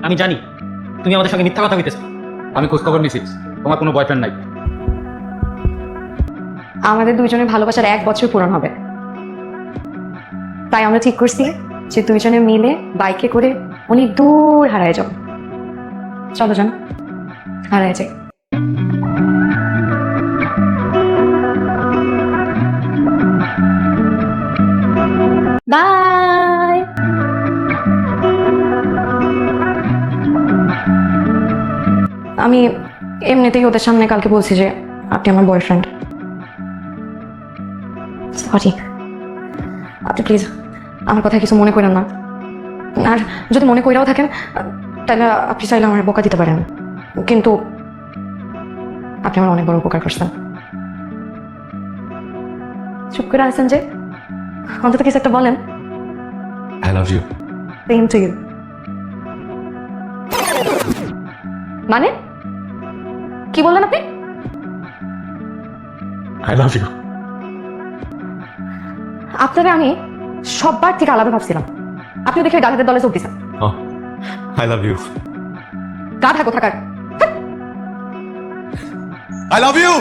আমি জানি তুমি আমাদের সঙ্গে মিথ্যা কথা হইতেছ। আমি খোঁজখবর নিছি, তোমার কোনো বয়ফ্রেন্ড নাই। আমাদের দুইজনের ভালোবাসার 1 বছর পূরণ হবে, তাই আমরা ঠিক করছি যে দুইজনে মিলে বাইকে করে অনেক দূর হারায় যাব। চলো যান, হারায় যাই। বাই। আমি এমনিতেই ওদের সামনে কালকে বলছি যে আপনি আমার বয়ফ্রেন্ড। সরি, আপনি প্লিজ আমার কথা কিছু মনে করেন না। আর যদি মনে কইরাও থাকেন তাহলে আপনি চাইলে আমার বকা দিতে পারেন, কিন্তু আপনি আমার অনেক বড় উপকার করছেন। চুপ করে আসেন যে, অন্তত কিছু একটা বলেন। I love you. Same to you. মানে কি বললেন আপনি? I love you. আপনারা আমি সববার থেকে আলাদা ভাবছিলাম, আপনি দেখে গাধাদের দলে যোগ দিচ্ছেন। I love you. গাধা কোথাকার। I love you!